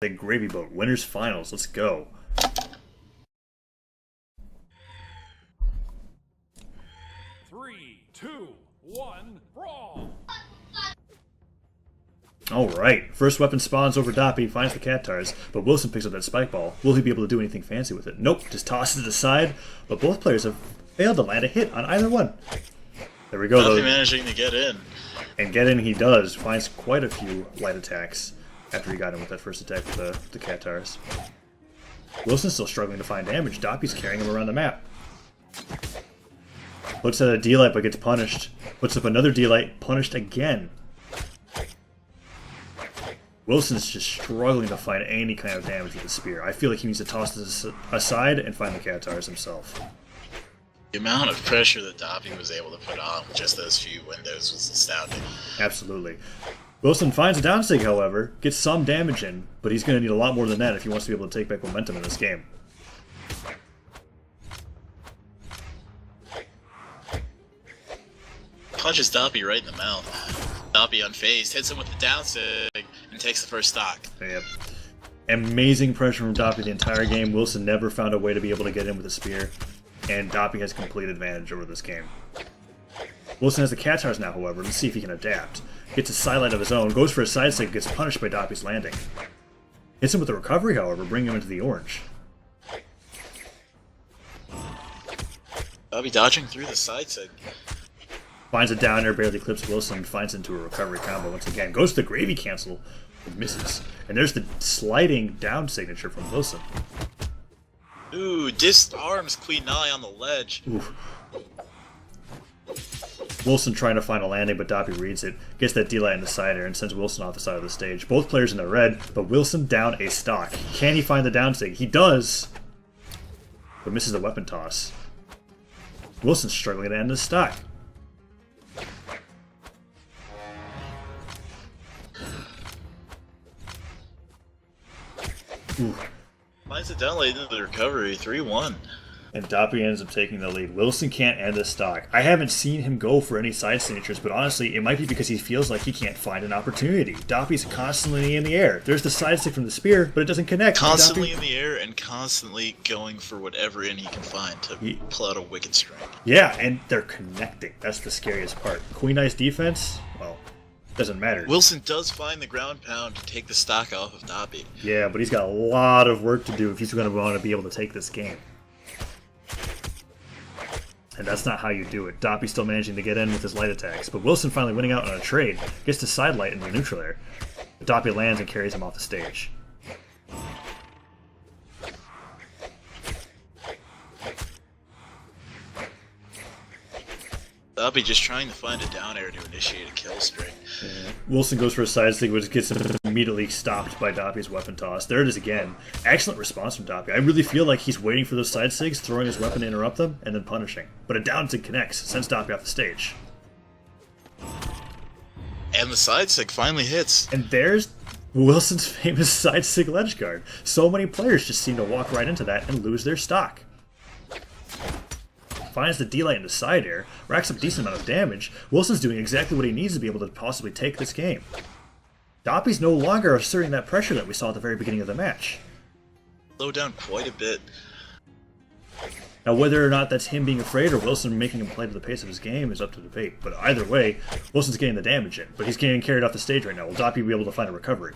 The Gravy Boat Winners Finals. Let's go. Three, two, one, brawl! Alright, first weapon spawns over Doppey, finds the Cattars, but Wilson picks up that spike ball. Will he be able to do anything fancy with it? Nope, just tosses it aside, but both players have failed to land a hit on either one. There we go, Doppey though. managing to get in. And get in he does, finds quite a few light attacks after he got in with that first attack with the Cattars. Wilson's still struggling to find damage. Doppey's carrying him around the map. Looks at a D-Light but gets punished. Puts up another D-Light, punished again. Wilson's just struggling to find any kind of damage with the spear. I feel like he needs to toss this aside and find the Cattars himself. The amount of pressure that Doppey was able to put on with just those few windows was astounding. Absolutely. Wilson finds a downsig, however, gets some damage in, but he's going to need a lot more than that if he wants to be able to take back momentum in this game. Punches Doppey right in the mouth. Doppey unfazed, hits him with the downsig, and takes the first stock. Yep. Amazing pressure from Doppey the entire game. Wilson never found a way to be able to get in with a spear, and Doppey has complete advantage over this game. Wilson has the Cattars now, however. Let's see if he can adapt. Gets a sidelight of his own, goes for a side stick, gets punished by Doppey's landing. Hits him with a recovery, however, bringing him into the orange. Doppey dodging through the side sig. Finds a down air, barely clips Wilson, finds into a recovery combo once again. Goes to the Gravy Cancel, misses. And there's the sliding down signature from Wilson. Ooh, disarms Queen Nai on the ledge. Ooh. Wilson trying to find a landing, but Doppey reads it, gets that D-Light in the side air, and sends Wilson off the side of the stage. Both players in the red, but Wilson down a stock. Can he find the downsig? He does, but misses the weapon toss. Wilson's struggling to end his stock. Ooh. Finds it down late into the recovery, 3-1. And Doppey ends up taking the lead. Wilson can't end this stock. I haven't seen him go for any side signatures, but honestly, it might be because he feels like he can't find an opportunity. Doppey's constantly in the air. There's the side stick from the spear, but it doesn't connect. Constantly in the air and constantly going for whatever in he can find to pull out a wicked strike. Yeah, and they're connecting. That's the scariest part. Queen Eye's defense, well, doesn't matter. Wilson does find the ground pound to take the stock off of Doppey. Yeah, but he's got a lot of work to do if he's going to want to be able to take this game. And that's not how you do it. Doppey's still managing to get in with his light attacks, but Wilson finally winning out on a trade. Gets to side light into the neutral air. Doppey lands and carries him off the stage. Doppey just trying to find a down air to initiate a kill streak. Yeah. Wilson goes for a side stick, which gets immediately stopped by Doppey's weapon toss. There it is again. Excellent response from Doppey. I really feel like he's waiting for those side stigs, throwing his weapon to interrupt them, and then punishing. But a down stick connects, sends Doppey off the stage. And the side stick finally hits. And there's Wilson's famous side stick ledge guard. So many players just seem to walk right into that and lose their stock. Finds the D-Light into side air, racks up a decent amount of damage. Wilson's doing exactly what he needs to be able to possibly take this game. Doppey's no longer asserting that pressure that we saw at the very beginning of the match. Slow down quite a bit. Now, whether or not that's him being afraid or Wilson making him play to the pace of his game is up to debate. But either way, Wilson's getting the damage in. But he's getting carried off the stage right now. Will Doppey be able to find a recovery?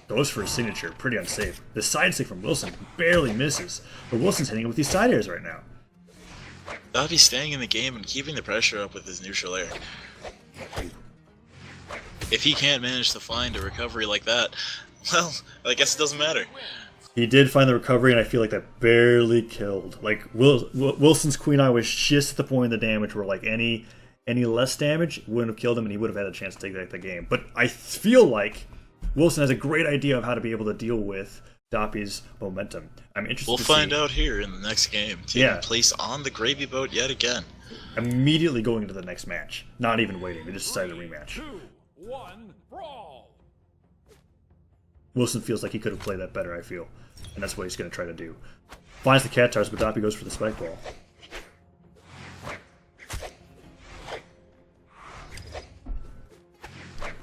Goes for a signature, pretty unsafe. The side stick from Wilson barely misses, but Wilson's hitting him with these side airs right now. Doppey's staying in the game and keeping the pressure up with his neutral air. If he can't manage to find a recovery like that, well, I guess it doesn't matter. He did find the recovery, and I feel like that barely killed. Like, Wilson's Queen Eye was just at the point of the damage where, like, any less damage wouldn't have killed him, and he would have had a chance to take back the game. But I feel like Wilson has a great idea of how to be able to deal with Doppey's momentum. I'm interested We'll to find see. out here in the next game. Taking place on the Gravy Boat yet again. Immediately going into the next match. Not even waiting. They just decided to rematch. 2, 1, brawl! Wilson feels like he could have played that better, I feel. And that's what he's going to try to do. Finds the Cattars, but Doppey goes for the spike ball.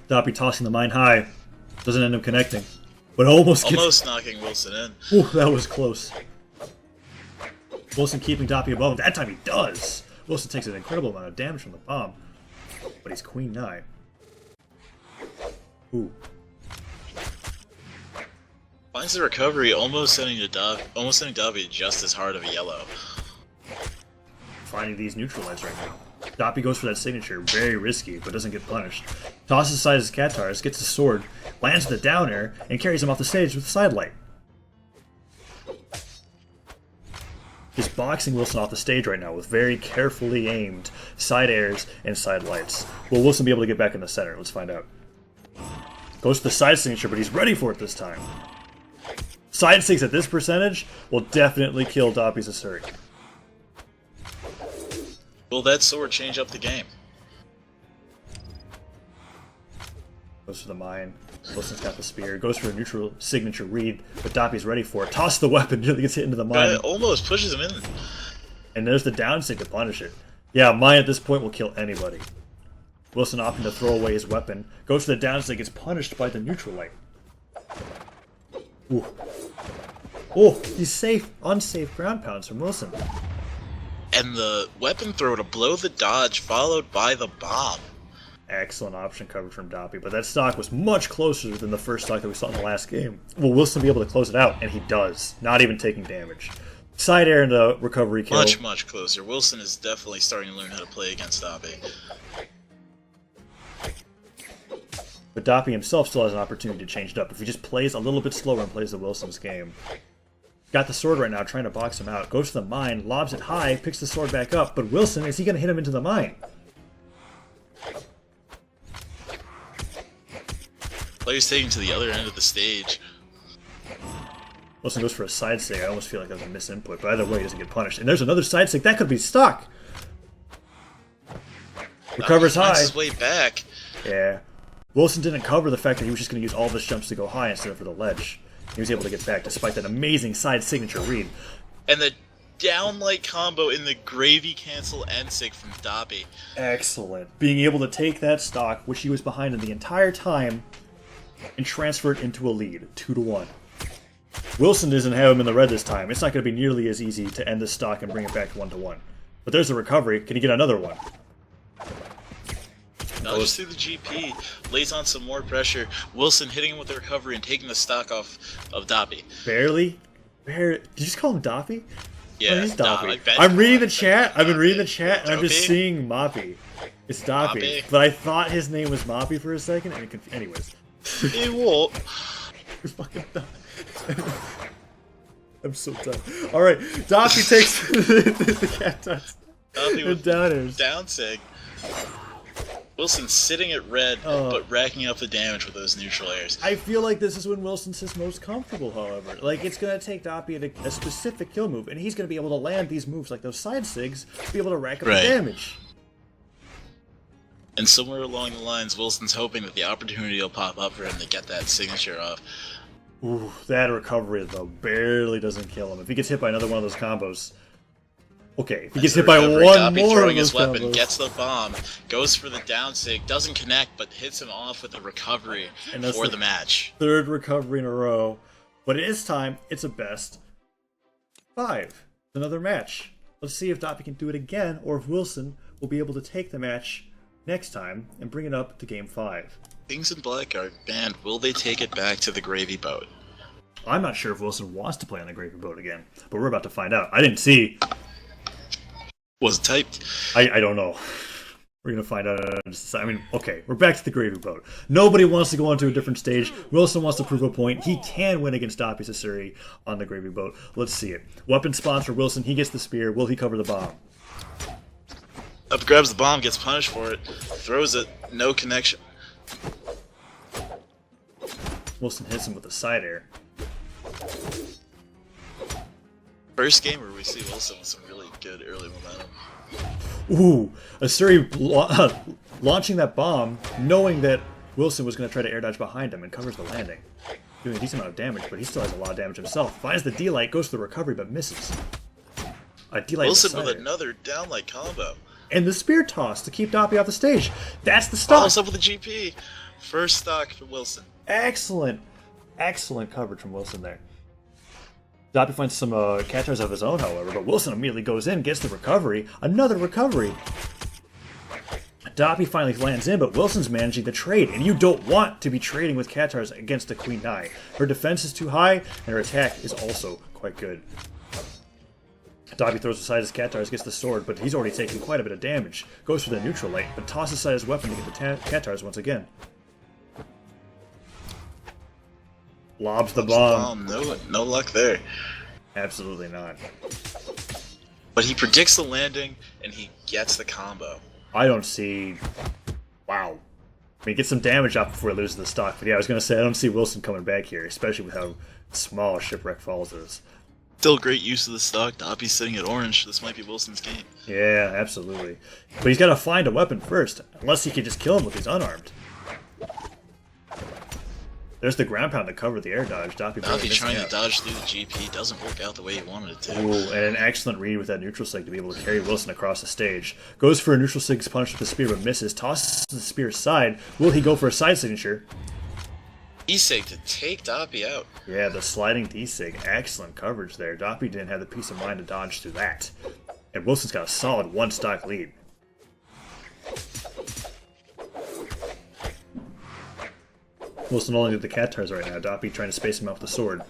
Doppey tossing the mine high. Doesn't end up connecting. But almost knocking Wilson in. Ooh, that was close. Wilson keeping Doppey above him. That time he does. Wilson takes an incredible amount of damage from the bomb. But he's Queen 9. Ooh. Finds the recovery, almost sending Doppey just as hard of a yellow. Finding these neutralized right now. Doppey goes for that signature, very risky, but doesn't get punished. Tosses aside his Katars, gets the sword, lands the down air, and carries him off the stage with the side light. He's boxing Wilson off the stage right now with very carefully aimed side airs and side lights. Will Wilson be able to get back in the center? Let's find out. Goes to the side signature, but he's ready for it this time. Side 6 at this percentage will definitely kill Doppey's Asuri. Will that sword change up the game? Goes for the mine. Wilson's got the spear. Goes for a neutral signature read, but Doppey's ready for it. Toss the weapon. Nearly gets hit into the mine. It almost pushes him in. And there's the down stick to punish it. Yeah, mine at this point will kill anybody. Wilson opting to throw away his weapon. Goes for the down stick. Gets punished by the neutral light. Ooh. Oh, he's safe. Unsafe ground pounds from Wilson. And the weapon throw to blow the dodge, followed by the bomb. Excellent option coverage from Doppey, but that stock was much closer than the first stock that we saw in the last game. Will Wilson be able to close it out? And he does, not even taking damage. Side air into recovery kill. Much closer. Wilson is definitely starting to learn how to play against Doppey. But Doppey himself still has an opportunity to change it up if he just plays a little bit slower and plays the Wilson's game. Got the sword right now, trying to box him out. Goes to the mine, lobs it high, picks the sword back up. But Wilson, is he going to hit him into the mine? Player's taking to the other end of the stage. Wilson goes for a side stick. I almost feel like that was a misinput, but either way, he doesn't get punished. And there's another side stick. That could be stuck. Recovers high. His way back. Yeah. Wilson didn't cover the fact that he was just going to use all of his jumps to go high instead of for the ledge. He was able to get back despite that amazing side signature read. And the down light combo in the GravyCancel N-sig from Doppey. Excellent. Being able to take that stock, which he was behind in the entire time, and transfer it into a lead, 2-1. Wilson doesn't have him in the red this time. It's not going to be nearly as easy to end this stock and bring it back to 1-1. But there's a recovery. Can he get another one? No, just through the GP, lays on some more pressure. Wilson hitting him with the recovery and taking the stock off of Doppey. Barely? Did you just call him Doppey? Yeah, oh, he's Doppey. I'm reading the chat. I've been reading the chat, and I'm just Doppey? seeing Moppy. It's Doppey. But I thought his name was Moppy for a second, and anyways. It won't. You're fucking done. I'm so done. Alright, Doppey takes the cat touch. Doppey with downers. Down sig. Wilson sitting at red, but racking up the damage with those neutral airs. I feel like this is when Wilson's his most comfortable, however. Like, it's going to take Doppey a specific kill move, and he's going to be able to land these moves, like those side sigs, to be able to rack up the damage. And somewhere along the lines, Wilson's hoping that the opportunity will pop up for him to get that signature off. Ooh, that recovery, though, barely doesn't kill him. If he gets hit by another one of those combos... Okay, if he gets hit by one Doppey more throwing of those his weapon, combos, gets the bomb, goes for the down sig, doesn't connect, but hits him off with a recovery for the match. Third recovery in a row. But it is time. It's a best 5. Another match. Let's see if Doppey can do it again, or if Wilson will be able to take the match next time and bring it up to Game 5. Kings in Black are banned. Will they take it back to the gravy boat? I'm not sure if Wilson wants to play on the gravy boat again, but we're about to find out. I didn't see... Was it typed? I don't know. We're going to find out. I mean, okay, we're back to the gravy boat. Nobody wants to go onto a different stage. Wilson wants to prove a point. He can win against Doppey Sasuri on the gravy boat. Let's see it. Weapon spawns for Wilson. He gets the spear. Will he cover the bomb? Up grabs the bomb, gets punished for it. Throws it. No connection. Wilson hits him with a side air. First game where we see Wilson with some really good early momentum. Ooh, Asuri launching that bomb, knowing that Wilson was going to try to air dodge behind him and covers the landing. Doing a decent amount of damage, but he still has a lot of damage himself. Finds the D-Light, goes for the recovery, but misses. Wilson with another downlight combo. And the spear toss to keep Doppey off the stage. That's the stock. Follows up with the GP. First stock for Wilson. Excellent, excellent coverage from Wilson there. Doppey finds some catchers of his own, however, but Wilson immediately goes in, gets the recovery. Another recovery. Doppey finally lands in, but Wilson's managing the trade, and you don't want to be trading with catchers against the Queen Nine. Her defense is too high, and her attack is also quite good. Doppey throws aside his catchers, gets the sword, but he's already taken quite a bit of damage. Goes for the neutral light, but tosses aside his weapon to get the catchers once again. Lobs the bomb. No luck there. Absolutely not. But he predicts the landing, and he gets the combo. I don't see... Wow. I mean, get some damage off before he loses the stock. But yeah, I was going to say, I don't see Wilson coming back here, especially with how small Shipwreck Falls is. Still great use of the stock. Doppey's sitting at orange. This might be Wilson's game. Yeah, absolutely. But he's got to find a weapon first, unless he can just kill him if he's unarmed. There's the ground pound to cover the air dodge. Doppey trying to dodge through the GP doesn't work out the way he wanted it to. Ooh, and an excellent read with that neutral sig to be able to carry Wilson across the stage. Goes for a neutral sig punish with the spear, but misses. Tosses the spear aside. Will he go for a side signature? D-sig to take Doppey out. Yeah, the sliding D-sig. Excellent coverage there. Doppey didn't have the peace of mind to dodge through that. And Wilson's got a solid one stock lead. Wilson only did the catars right now. Doppey trying to space him out with the sword.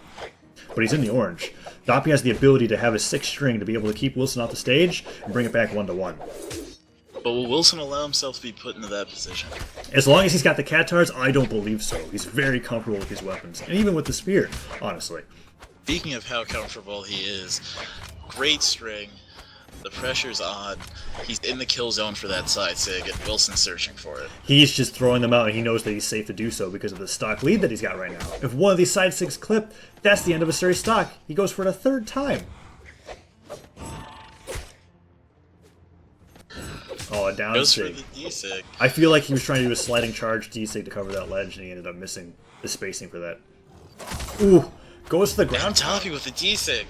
But he's in the orange. Doppey has the ability to have his 6th string to be able to keep Wilson off the stage and bring it back 1-1. But will Wilson allow himself to be put into that position? As long as he's got the catars, I don't believe so. He's very comfortable with his weapons. And even with the spear, honestly. Speaking of how comfortable he is, great string. The pressure's on. He's in the kill zone for that side sig, and Wilson's searching for it. He's just throwing them out, and he knows that he's safe to do so because of the stock lead that he's got right now. If one of these side sigs clip, that's the end of a series stock. He goes for it a 3rd time. Oh, a down Goes sig. for the D-sig. I feel like he was trying to do a sliding charge D-sig to cover that ledge, and he ended up missing the spacing for that. Ooh, goes to the ground. Doppey with the D-sig.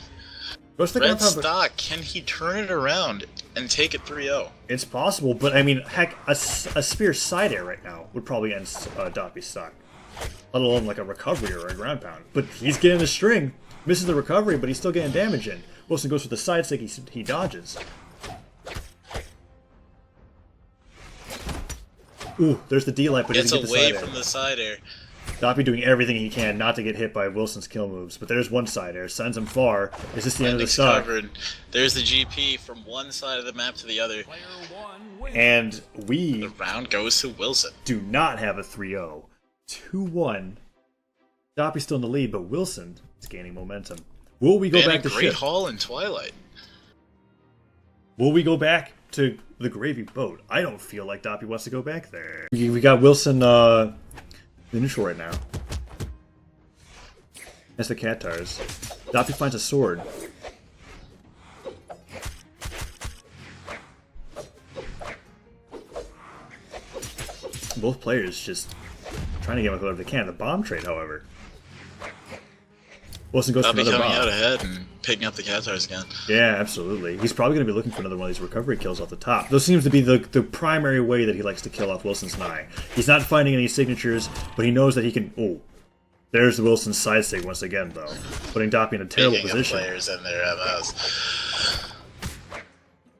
Goes to the Red ground pound, stock, can he turn it around and take it 3-0? It's possible, but I mean, heck, a spear side air right now would probably end Doppey's stock. Let alone like a recovery or a ground pound. But he's getting the string, misses the recovery, but he's still getting damage in. Wilson goes for the side stick, he dodges. Ooh, there's the D-light, but he doesn't get the side air. Gets away from the side air. Doppey doing everything he can not to get hit by Wilson's kill moves, but there's one side air, sends him far. Is this the end of the stock? Covered. There's the GP from one side of the map to the other. And we the round goes to Wilson. Do not have a 3-0. 2-1. Doppey's still in the lead, but Wilson is gaining momentum. Will we go back to Great ship? haul in Twilight. Will we go back to the Gravy boat? I don't feel like Doppey wants to go back there. We got Wilson the neutral right now. That's the catars. Doppey finds a sword. Both players just trying to get whatever they can. The bomb trade, however. Wilson goes for another coming bomb. out ahead and picking up the catars again. Yeah, absolutely. He's probably going to be looking for another one of these recovery kills off the top. Those seems to be the primary way that he likes to kill off Wilson's Nye. He's not finding any signatures, but he knows that he can... Oh, there's the Wilson's side sig once again, though. Putting Doppey in a terrible position. Players and their MOs.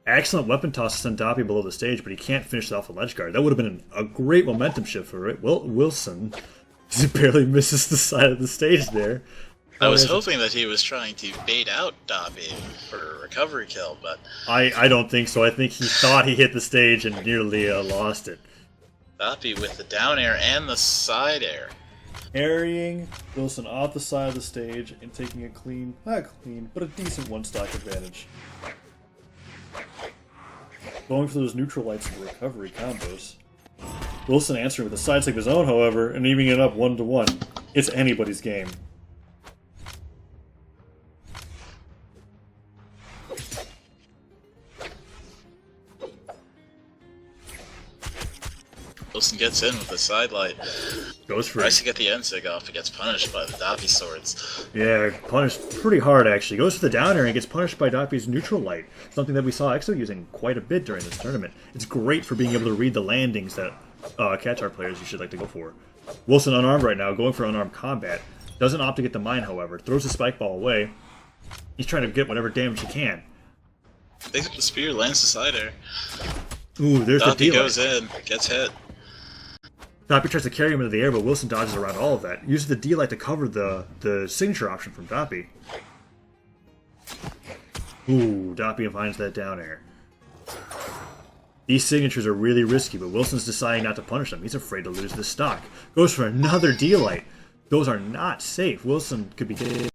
Excellent weapon toss to send Doppey below the stage, but he can't finish it off the ledge guard. That would have been a great momentum shift for it. Wilson he barely misses the side of the stage there. I was hoping that he was trying to bait out Doppey for a recovery kill, but... I don't think so. I think he thought he hit the stage and nearly lost it. Doppey with the down air and the side air. Carrying Wilson off the side of the stage and taking a clean, not clean, but a decent one-stock advantage. Going for those neutral lights and recovery combos. Wilson answering with a side stick of his own, however, and evening it up 1-1. It's anybody's game. Wilson gets in with the side light. Goes for Tries it. to get the end-sig off, but gets punished by the Doppey swords. Yeah, punished pretty hard, actually. Goes for the down air and gets punished by Doppey's neutral light. Something that we saw EXO using quite a bit during this tournament. It's great for being able to read the landings that Qatar players you should like to go for. Wilson unarmed right now, going for unarmed combat. Doesn't opt to get the mine, however. Throws the spike ball away. He's trying to get whatever damage he can. Takes up the spear, lands the cider. Ooh, there's the Doppey D-light. goes in, gets hit. Doppey tries to carry him into the air, but Wilson dodges around all of that. Uses the D-light to cover the signature option from Doppey. Ooh, Doppey finds that down air. These signatures are really risky, but Wilson's deciding not to punish them. He's afraid to lose the stock. Goes for another D-light. Those are not safe. Wilson could be getting